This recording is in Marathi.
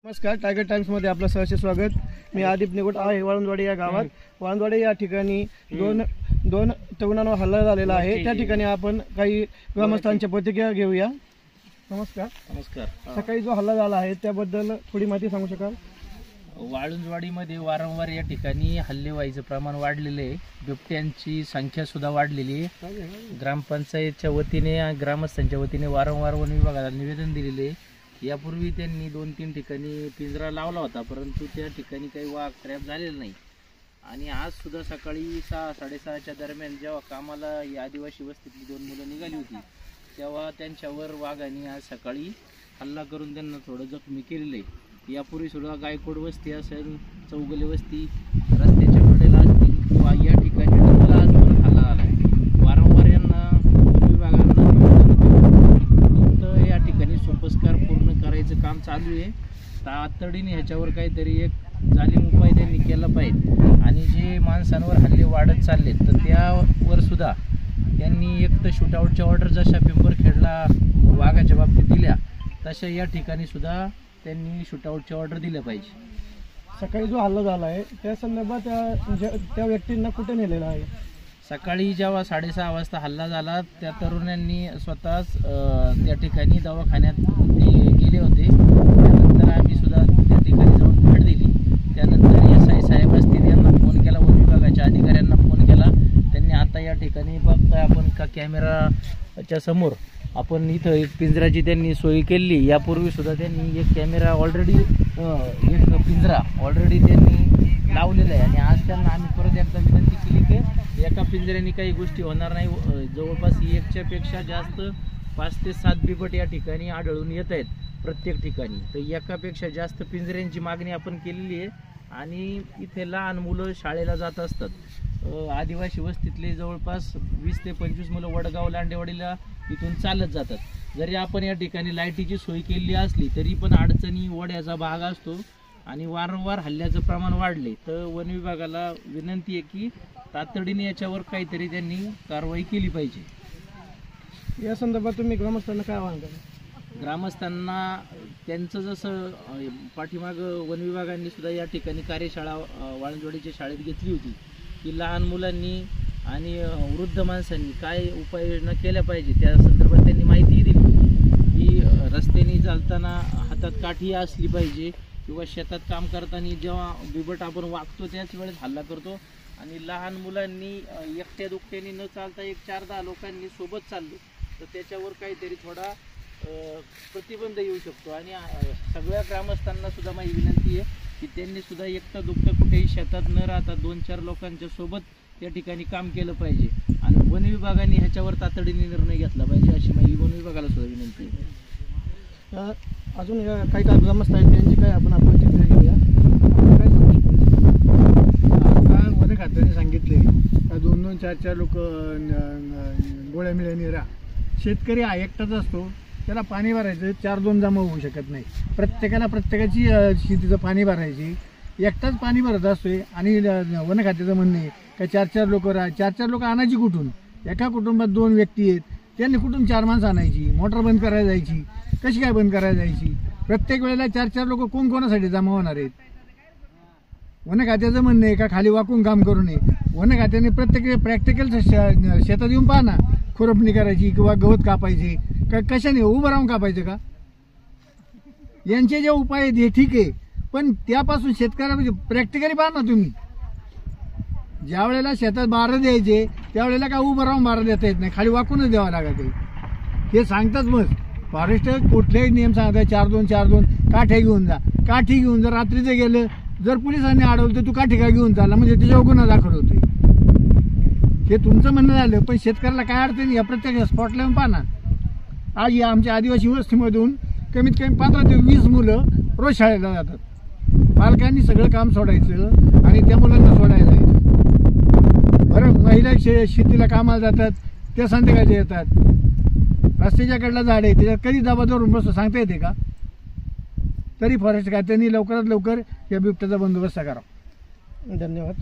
नमस्कार, टायगर टाइम्समध्ये आपलं सहर्ष स्वागत। मी आदिप निगोट आहे वाळंदवाडी या गावात। वाळंदवाडी या ठिकाणी दोन तरुणांवर हल्ला झालेला आहे। त्या ठिकाणी आपण काही ग्रामस्थांच्या प्रतिक्रिया घेऊया। नमस्कार। सकाळी जो हल्ला झाला आहे त्याबद्दल थोडी माहिती सांगू शकाल? वाळुंजवाडीमध्ये वारंवार या ठिकाणी हल्ले व्हायचं प्रमाण वाढलेले आहे। बिबट्यांची संख्या सुद्धा वाढलेली आहे। ग्रामपंचायतच्या वतीने ग्रामस्थांच्या वतीने वारंवार वन विभागाला निवेदन दिलेले आहे। यापूर्वी त्यांनी 2-3 ठिकाणी पिंजरा लावला होता, परंतु त्या ठिकाणी काही वाघ ट्रॅप झालेला नाही। आणि आज सुद्धा सकाळी 6-6:30च्या दरम्यान जेव्हा कामाला ही आदिवासी वस्तीतली 2 मुलं निघाली होती तेव्हा त्यांच्यावर वाघाने आज सकाळी हल्ला करून त्यांना थोडं जखमी केलेलं आहे। यापूर्वी सुद्धा गायकोड वस्ती असेल, चौगले वस्ती रस्त्याच्या कडेला असतील किंवा या ठिकाणी आज परत हल्ला झाला आहे। वारंवार यांना विभागांना या ठिकाणी सोपस्कार पूर्ण करायचं काम चालू आहे। तातडीने ह्याच्यावर काहीतरी एक जालीम उपाय त्यांनी केला पाहिजे। आणि जे माणसांवर हल्ले वाढत चालले तर त्यावर सुद्धा त्यांनी एक तर शूटआउटच्या ऑर्डर जशा पिंपरखेडला वाघाच्या बाबतीत दिल्या तशा या ठिकाणी सुद्धा त्यांनी शूटआउटच्या ऑर्डर दिल्या पाहिजे। सकाळी जो हल्ला झाला आहे त्या संदर्भात त्या व्यक्तींना कुठे नेलेला आहे? सकाळी जेव्हा 6:30 वाजता हल्ला झाला त्या तरुणांनी स्वतःच त्या ठिकाणी दवाखान्यात गेले होते। त्यानंतर आम्ही सुद्धा त्या ठिकाणी जाऊन भेट दिली। त्यानंतर SI साहेब असतील यांना फोन केला, वन विभागाच्या अधिकाऱ्यांना फोन केला। त्यांनी आता या ठिकाणी बघताय आपण का कॅमेराच्या समोर आपण इथं एक पिंजराची त्यांनी सोय केली। यापूर्वी सुद्धा त्यांनी एक कॅमेरा ऑलरेडी एक पिंजरा ऑलरेडी त्यांनी लावलेला आहे। आणि आज त्यांना आम्ही परत एकदा विनंती केली की एका पिंजऱ्याने काही गोष्टी होणार नाही। जवळपास 1च्या पेक्षा जास्त 5 ते 7 बिबट या ठिकाणी आढळून येत आहेत प्रत्येक ठिकाणी। तर एकापेक्षा जास्त पिंजऱ्यांची मागणी आपण केलेली आहे। आणि इथे लहान मुलं शाळेला जात असतात। आदिवासी वस्तीतले जवळपास 20 ते 25 मुलं वडगाव लांडेवाडीला इथून चालत जातात। जरी आपण या ठिकाणी लाईटीची सोय केली असली तरी पण अडचणी वड्याचा भाग असतो आणि वारंवार हल्ल्याचं प्रमाण वाढले। तर वन विभागाला विनंती आहे की तातडीने याच्यावर काहीतरी त्यांनी कारवाई केली पाहिजे। या संदर्भात तुम्ही ग्रामस्थांना काय आवाहन करा? ग्रामस्थांना त्यांचं जसं पाठीमाग वन विभागांनी सुद्धा या ठिकाणी कार्यशाळा वाळंजवाडीच्या शाळेत घेतली होती की लहान मुलांनी आणि वृद्ध माणसांनी काय उपाययोजना केल्या पाहिजे त्या संदर्भात त्यांनी माहिती दिली की रस्त्याने चालताना हातात काठी असली पाहिजे किंवा शेतात काम करताना जेव्हा बिबट आपण वागतो त्याच वेळेस हल्ला करतो। आणि लहान मुलांनी एकट्या दुकट्याने न चालता 4-10 लोकांनी सोबत चाललो तर त्याच्यावर काहीतरी थोडा प्रतिबंध येऊ शकतो। आणि सगळ्या ग्रामस्थांना सुद्धा माझी विनंती आहे की त्यांनी सुद्धा एकटं दुकटं कुठेही शेतात न राहता 2-4 लोकांच्या सोबत या ठिकाणी काम केलं पाहिजे। आणि वन विभागाने ह्याच्यावर तातडीने निर्णय घेतला पाहिजे अशी माझी वन विभागाला सुद्धा विनंती आहे। अजून काही ग्रामस्थ आहेत त्यांची काय आपण प्रतिक्रिया घेऊया। वन खात्याने सांगितले 2-2, 4-4 लोक गोळ्या मिळ्याने राहा। शेतकरी हा एकटाच असतो, त्याला पाणी भरायचं 4-2 जमा होऊ शकत नाही। प्रत्येकाला प्रत्येकाची शेतीचं पाणी भरायची एकटाच पाणी भरत असतोय। आणि वन खात्याचं म्हणणे का 4-4 लोक राहा, 4-4 लोक आणायची कुठून? एका कुटुंबात 2 व्यक्ती आहेत, त्यांनी कुठून 4 माणसं आणायची? मोटर बंद करायला जायची, कशी काय बंद करायला जायची? प्रत्येक वेळेला 4-4 लोक कोणासाठी जमा होणार आहेत? वन खात्याचं म्हणणं आहे का खाली वाकून काम करू नये। वन खात्याने प्रत्येक प्रॅक्टिकल शेतात येऊन पाहा ना, खुरपणी करायची किंवा गवत कापायचे का कशाने उभं राहून कापायचं का? यांचे जे उपाय आहेत हे ठीक आहे, पण त्यापासून शेतकऱ्याला प्रॅक्टिकली पाहा ना तुम्ही। ज्या वेळेला शेतात बारं द्यायचे त्यावेळेला काय उभं राहून बारं देता येत नाही, खाली वाकूनच द्यावं लागत आहे। हे सांगतात मग फॉरेस्ट कुठलेही नियम सांगतात 4-2 काठ्या घेऊन जा, काठी घेऊन जर रात्रीचं गेलं जर पोलिसांनी अडवलं तर तू काठी काय घेऊन चालला म्हणजे त्याच्यावर गुन्हा दाखल होते। हे तुमचं म्हणणं झालं, पण शेतकऱ्याला काय अडचण या प्रत्येक स्पॉटला येऊन पाहा ना। आज या आमच्या आदिवासी वस्तीमधून कमीत कमी 15 ते 20 मुलं रोज शाळेला जातात। पालकांनी सगळं काम सोडायचं आणि त्या मुलांना सोडायला जायचं। बरं, महिला शेतीला कामाला जातात, त्या संध्याकाळी येतात। रस्त्याच्या कडला झाड आहे त्याच्यात कधी दबा धरून बसतो सांगता येते का? तरी फॉरेस्ट खात्याने लवकरात लवकर या बिबट्याचा बंदोबस्त करावा। धन्यवाद।